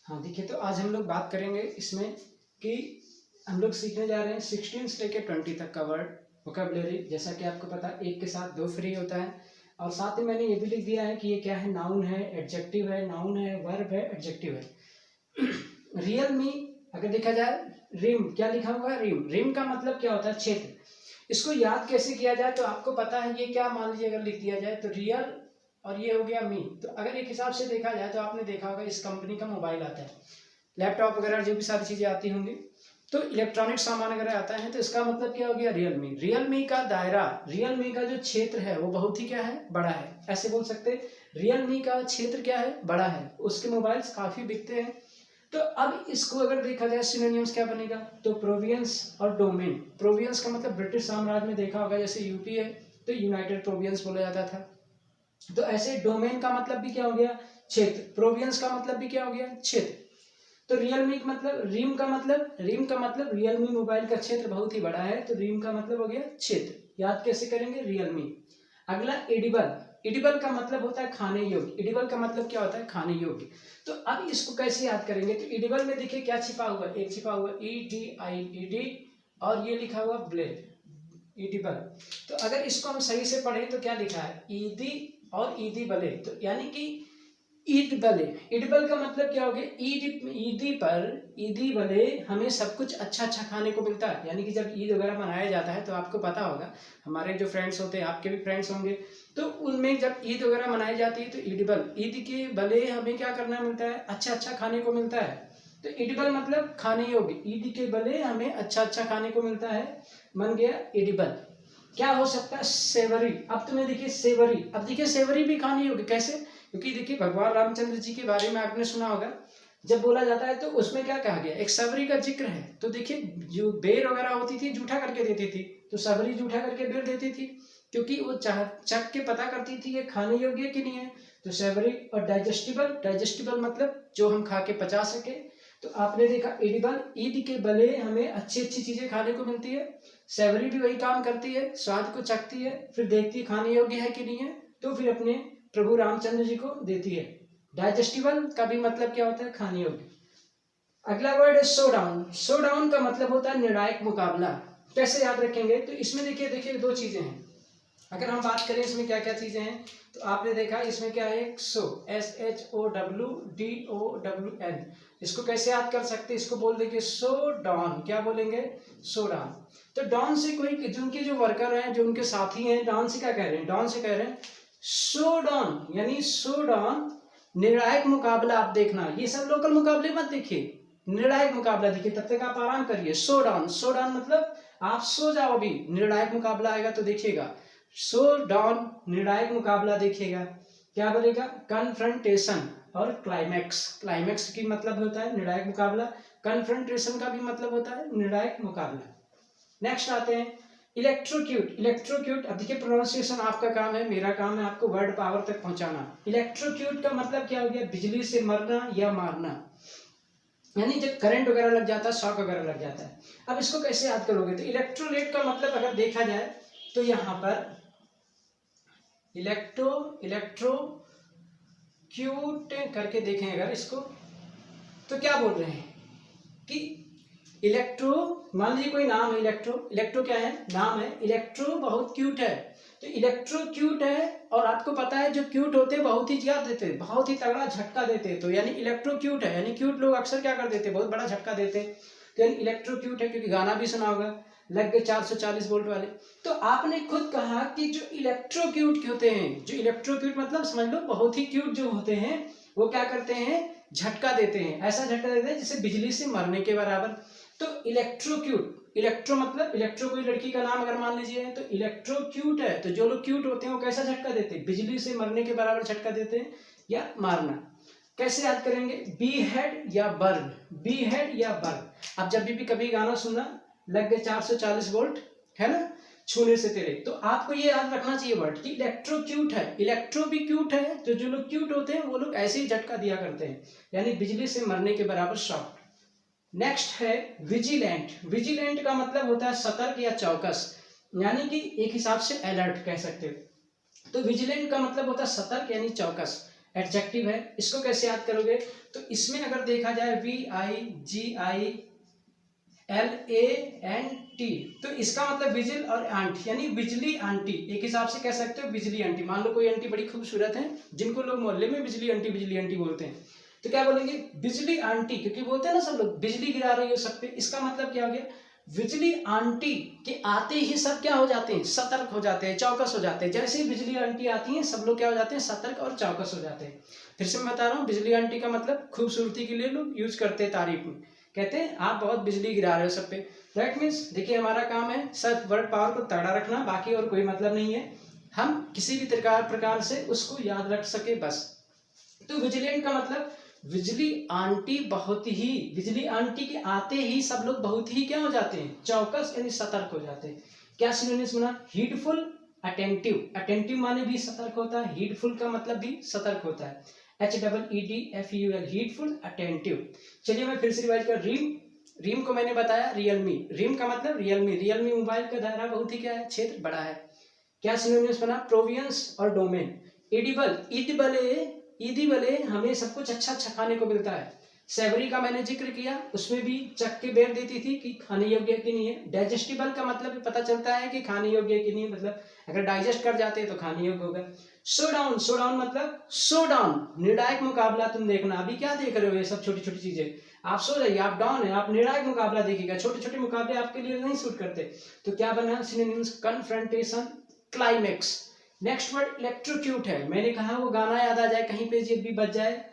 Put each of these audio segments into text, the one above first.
हाँ देखिए, तो आज हम लोग बात करेंगे इसमें कि हम लोग सीखने जा रहे हैं 16 से लेकर 20 तक का वर्ड वोकैबुलरी। जैसा कि आपको पता है, एक के साथ दो फ्री होता है। और साथ ही मैंने ये भी लिख दिया है कि ये क्या है, नाउन है, एडजेक्टिव है, नाउन है, वर्ब है, एडजेक्टिव है। रियल मी अगर देखा जाए, रिम क्या लिखा हुआ है, रिम। रिम का मतलब क्या होता है, क्षेत्र। इसको याद कैसे किया जाए, तो आपको पता है ये क्या, मान लीजिए अगर लिख दिया जाए तो रियल और ये हो गया मी। तो अगर एक हिसाब से देखा जाए तो आपने देखा होगा इस कंपनी का मोबाइल आता है, लैपटॉप वगैरह जो भी सारी चीजें आती होंगी, तो इलेक्ट्रॉनिक सामान वगैरह आता है। तो इसका मतलब क्या हो गया, रियलमी। रियलमी का दायरा, रियलमी का जो क्षेत्र है वो बहुत ही क्या है, बड़ा है। ऐसे बोल सकते हैं रियलमी का क्षेत्र क्या है, बड़ा है। उसके मोबाइल्स काफी बिकते हैं। तो अब इसको अगर देखा जाए सिनोनिम्स क्या बनेगा, तो प्रोविंस और डोमेन। प्रोविंस का मतलब ब्रिटिश साम्राज्य में देखा होगा, जैसे यूपी है तो यूनाइटेड प्रोविंस बोला जाता था। तो ऐसे डोमेन का मतलब भी क्या हो गया, क्षेत्र। प्रोविंस का मतलब भी क्या हो गया, क्षेत्र। तो रियलमी का मतलब, रिम का मतलब रियलमी मोबाइल का क्षेत्र बहुत ही बड़ा है, तो रिम का मतलब हो गया क्षेत्र। याद कैसे करेंगे, रियलमी। अगला एडिबल। एडिबल का मतलब होता है खाने योग्य। एडिबल का मतलब क्या होता है, खाने योग्य। तो अब इसको कैसे याद करेंगे, तो एडिबल में देखिए क्या छिपा हुआ है, एक छिपा हुआ EDIED और ये लिखा हुआ ब्लेड, एडिबल। तो अगर इसको हम सही से पढ़ें तो क्या लिखा है, ईदी और ईदी बले, तो यानी कि ईद बले। ईदबल का मतलब क्या हो गया, ईदी बले हमें सब कुछ अच्छा अच्छा खाने को मिलता है। यानी कि जब ईद वगैरह मनाया जाता है तो आपको पता होगा, हमारे जो फ्रेंड्स होते हैं, आपके भी फ्रेंड्स होंगे, तो उनमें जब ईद वगैरह मनाई जाती है तो ईदबल, ईद के बले हमें क्या करना मिलता है, अच्छा अच्छा खाने को मिलता है। तो ईदबल मतलब खाने योग्य, ईद के बले हमें अच्छा अच्छा खाने को मिलता है, बन गया ईदबल। क्या हो सकता है, सेवरी। अब तुम्हें देखिए सेवरी, अब देखिए सेवरी भी खानी होगी, कैसे, क्योंकि देखिए भगवान रामचंद्र जी के बारे में आपने सुना होगा, जब बोला जाता है तो उसमें क्या कहा गया, एक सबरी का जिक्र है। तो देखिए जो बेर वगैरह होती थी जूठा करके देती थी, तो सबरी जूठा करके बेर देती थी, क्योंकि वो चख के पता करती थी ये खाने योग्य कि नहीं है। तो सेवरी। और डाइजेस्टिबल, डाइजेस्टिबल मतलब जो हम खा के पचा सके। तो आपने देखा एडिबल, ईद के बले हमें अच्छी अच्छी चीजें खाने को मिलती है। सेवरी भी वही काम करती है, स्वाद को चखती है, फिर देखती है खाने योग्य है कि नहीं है, तो फिर अपने प्रभु रामचंद्र जी को देती है। डाइजेस्टिबल का भी मतलब क्या होता है, खाने योग्य। अगला वर्ड है शो डाउन। शो डाउन का मतलब होता है निर्णायक मुकाबला। कैसे याद रखेंगे, तो इसमें देखिए दो चीजें हैं। अगर हम बात करें इसमें क्या क्या चीजें हैं, तो आपने देखा इसमें क्या है, सो, SHOWDOWN। इसको कैसे याद कर सकते हैं, इसको बोल देंगे शो डाउन। क्या बोलेंगे, शो डाउन। तो डॉन से कोई, जिनके जो वर्कर हैं, जो उनके साथी हैं, डॉन से क्या कह रहे हैं, डॉन से कह रहे हैं शो डाउन, यानी शो डाउन निर्णायक मुकाबला। आप देखना, ये सब लोकल मुकाबले मत देखिए, निर्णायक मुकाबला देखिए। तब तक आप आराम करिए। शो डाउन, शो डाउन मतलब आप सो जाओ, अभी निर्णायक मुकाबला आएगा तो देखिएगा। शो डाउन निर्णायक मुकाबला देखिएगा, क्या बोलेगा, कन्फ्रंटेशन और क्लाइमैक्स। क्लाइमैक्स की मतलब होता है निर्णायक मुकाबला, कन्फ्रंटेशन का भी मतलब होता है निर्णायक मुकाबला। नेक्स्ट आते हैं इलेक्ट्रोक्यूट। इलेक्ट्रोक्यूट, अब देखिए प्रोनाउंसिएशन आपका काम है, मेरा काम है आपको वर्ड पावर तक पहुंचाना। इलेक्ट्रोक्यूट का मतलब क्या हो गया, बिजली से मरना या मारना, यानी जब करंट वगैरह लग जाता है, शॉक वगैरह लग जाता है। अब इसको कैसे याद करोगे, तो इलेक्ट्रोलेट का मतलब अगर देखा जाए तो यहाँ पर इलेक्ट्रोक्यूट करके देखें अगर इसको, तो क्या बोल रहे हैं कि इलेक्ट्रो, मान लीजिए कोई नाम है इलेक्ट्रो क्या है, नाम है, इलेक्ट्रो बहुत क्यूट है, तो इलेक्ट्रो क्यूट है। और आपको पता है जो क्यूट होते हैं बहुत ही ज्यादा देते हैं, बहुत ही तगड़ा झटका देते हैं, तो यानी इलेक्ट्रो क्यूट है, यानी क्यूट लोग अक्सर क्या कर देते हैं, बहुत बड़ा झटका देते हैं, तो यानी इलेक्ट्रो क्यूट है। क्योंकि गाना भी सुना होगा, लग गए 440 वोल्ट वाले। तो आपने खुद कहा कि जो इलेक्ट्रो क्यूट होते हैं, जो इलेक्ट्रो क्यूट मतलब समझ लो बहुत ही क्यूट जो होते हैं, वो क्या करते हैं, झटका देते हैं, ऐसा झटका देते हैं जिसे बिजली से मरने के बराबर। तो इलेक्ट्रोक्यूट, इलेक्ट्रो मतलब इलेक्ट्रो कोई लड़की का नाम अगर मान लीजिए, तो इलेक्ट्रो क्यूट है, तो जो लोग क्यूट होते हैं वो कैसा झटका देते हैं, बिजली से मरने के बराबर झटका देते हैं या मारना। कैसे याद करेंगे, बी हेड या बर्न, बी हेड या बर्न। अब जब भी कभी गाना सुनना, लग गए 440 वोल्ट, है ना, छूने से तेरे, तो आपको ये याद रखना चाहिए वर्ड कि इलेक्ट्रो क्यूट है, इलेक्ट्रो भी क्यूट है, तो जो लोग क्यूट होते हैं वो लोग ऐसे ही झटका दिया करते हैं, यानी बिजली से मरने के बराबर शॉक। नेक्स्ट है विजिलेंट। विजिलेंट का मतलब होता है सतर्क या चौकस, यानी कि एक हिसाब से अलर्ट कह सकते हो। तो विजिलेंट का मतलब होता है सतर्क यानी चौकस, एडजेक्टिव है। इसको कैसे याद करोगे, तो इसमें अगर देखा जाए VIGILANT, तो इसका मतलब विजिल और आंट, यानी बिजली आंटी, एक हिसाब से कह सकते हो बिजली आंटी। मान लो कोई आंटी बड़ी खूबसूरत है, जिनको लोग मोहल्ले में बिजली आंटी बोलते हैं, तो क्या बोलेंगे, बिजली आंटी, क्योंकि बोलते हैं ना सब लोग बिजली गिरा रही हो सब पे। इसका मतलब क्या हो गया, बिजली आंटी के आते ही सब क्या हो जाते हैं, सतर्क हो जाते हैं, चौकस हो जाते हैं। जैसे ही बिजली आंटी आती है सब लोग क्या हो जाते हैं, सतर्क और चौकस हो जाते हैं। फिर से मैं बता रहा हूँ, बिजली आंटी का मतलब खूबसूरती के लिए लोग यूज करते हैं, तारीफ में कहते हैं आप बहुत बिजली गिरा रहे हो सब पे। दैट मीन्स देखिए हमारा काम है सिर्फ वर्ड पावर को तगड़ा रखना, बाकी और कोई मतलब नहीं है, हम किसी भी प्रकार से उसको याद रख सके बस। तो विजिलेंट का मतलब बिजली आंटी बहुत ही, बिजली आंटी के आते ही सब लोग बहुत ही क्या हो जाते हैं, चौकस यानी सतर्क हो जाते हैं। क्या सिनोनिम्स बना, हीडफुल, अटेंटिव। अटेंटिव माने भी सतर्क होता है, हीडफुल का मतलब भी सतर्क होता है, HEEDFUL, हीडफुल, अटेंटिव। चलिए मैं फिर से रिवाइज कर, रीम को मैंने बताया रियलमी, रीम का मतलब रियलमी मोबाइल का दायरा बहुत ही क्या है, क्षेत्र बड़ा है। क्या सिनोनिम्स बना, प्रोवियंस और डोमेन। एडिबल, ईदी हमें सब कुछ अच्छा खाने को मिलता है। सेवरी का मैंने जिक्र किया, उसमें भी चख के बेर देती थी कि खाने योग्य कि नहीं है। डाइजेस्टिबल का मतलब भी पता चलता है कि खाने योग्य कि नहीं, मतलब अगर डाइजेस्ट कर जाते हैं तो खाने योग्य होगा। सो डाउन मतलब सो डाउन, निर्णायक मुकाबला। तुम देखना अभी क्या देख रहे हो, ये सब छोटी छोटी चीजें, आप सो जाइए, आप डाउन है, आप निर्णायक मुकाबला देखिएगा, छोटे छोटे मुकाबले आपके लिए नहीं सूट करते। तो क्या बना synonyms, confrontation, climax. Next word electrocute है, मैंने कहा वो गाना याद आ जाए, कहीं पे जब भी बज जाए,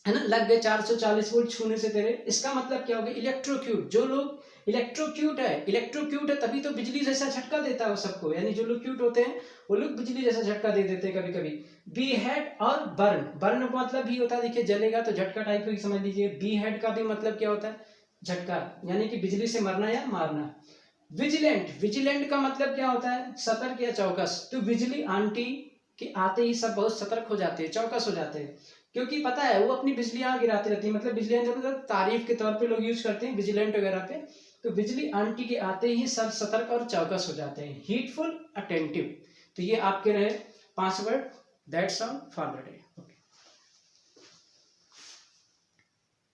है ना, लग गए 440 वोल्ट छूने से तेरे। इसका मतलब क्या हो गया, इलेक्ट्रोक्यूट। जो लोग इलेक्ट्रोक्यूट है तभी तो बिजली जैसा झटका देता है वो सबको, यानी जो लोग क्यूट होते हैं वो लोग बिजली जैसा झटका दे देते हैं कभी कभी। बी हेड और बर्न का मतलब भी होता है, देखिए जलेगा तो झटका टाइप की समझ लीजिए। बी हेड का भी मतलब क्या होता है, झटका, यानी कि बिजली से मरना या मारना। विजिलेंट का मतलब क्या होता है, सतर्क या चौकस। तो बिजली आंटी के आते ही सब बहुत सतर्क हो जाते हैं, चौकस हो जाते हैं, क्योंकि पता है वो अपनी बिजलियां गिराती रहती है। मतलब बिजलियां मतलब तारीफ के तौर पे लोग यूज करते हैं विजिलेंट वगैरह पे। तो बिजली आंटी के आते ही सब सतर्क और चौकस हो जाते हैं। हीटफुल, अटेंटिव। तो ये आपके रहे 5 word. That's all for the day.